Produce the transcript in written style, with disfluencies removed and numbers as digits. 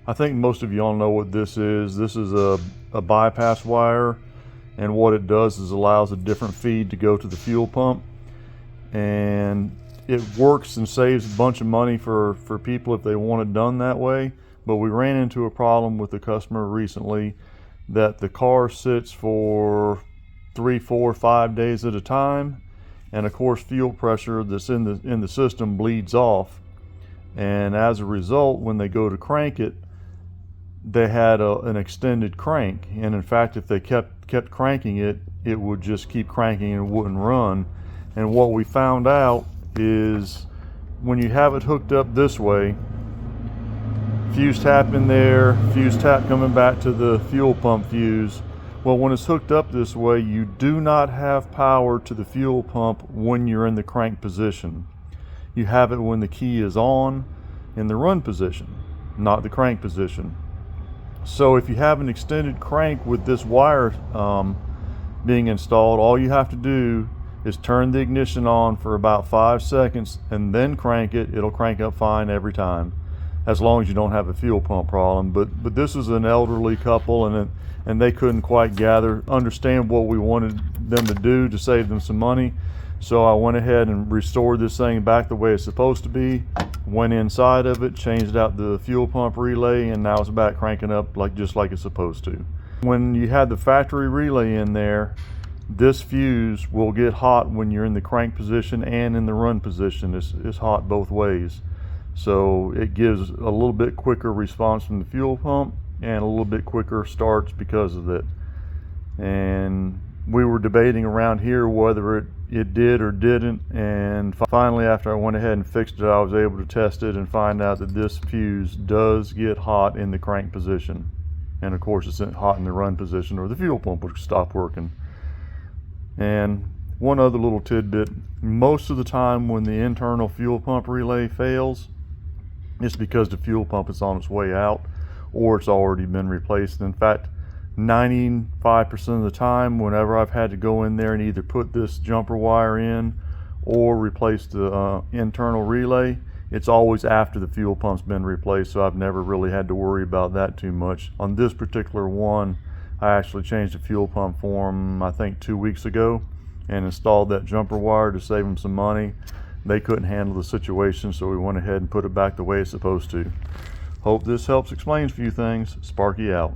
I think most of you all know what this is. This is a bypass wire, and what it does is allows a different feed to go to the fuel pump, and it works and saves a bunch of money for people if they want it done that way. But we ran into a problem with a customer recently that the car sits for 3, 4, 5 days at a time, and of course fuel pressure that's in the system bleeds off, and as a result, when they go to crank it, they had an extended crank, and in fact if they kept cranking it, it would just keep cranking and wouldn't run. And what we found out is when you have it hooked up this way, fuse tap in there, fuse tap coming back to the fuel pump fuse. Well, when it's hooked up this way, you do not have power to the fuel pump when you're in the crank position. You have it when the key is on in the run position, not the crank position. So if you have an extended crank with this wire being installed, all you have to do is turn the ignition on for about 5 seconds and then crank it. It'll crank up fine every time, as long as you don't have a fuel pump problem. But this is an elderly couple, and they couldn't quite understand what we wanted them to do to save them some money. So I went ahead and restored this thing back the way it's supposed to be, went inside of it, changed out the fuel pump relay, and now it's back cranking up just like it's supposed to. When you had the factory relay in there, this fuse will get hot when you're in the crank position and in the run position. It's hot both ways. So it gives a little bit quicker response from the fuel pump and a little bit quicker starts because of it. And we were debating around here whether it did or didn't, and finally after I went ahead and fixed it, I was able to test it and find out that this fuse does get hot in the crank position, and of course it's hot in the run position or the fuel pump would stop working. And one other little tidbit, most of the time when the internal fuel pump relay fails, it's because the fuel pump is on its way out or it's already been replaced. In fact, 95% of the time, whenever I've had to go in there and either put this jumper wire in or replace the internal relay, it's always after the fuel pump's been replaced, so I've never really had to worry about that too much. On this particular one, I actually changed the fuel pump for them, I think 2 weeks ago, and installed that jumper wire to save them some money. They couldn't handle the situation, so we went ahead and put it back the way it's supposed to. Hope this helps explain a few things. Sparky out.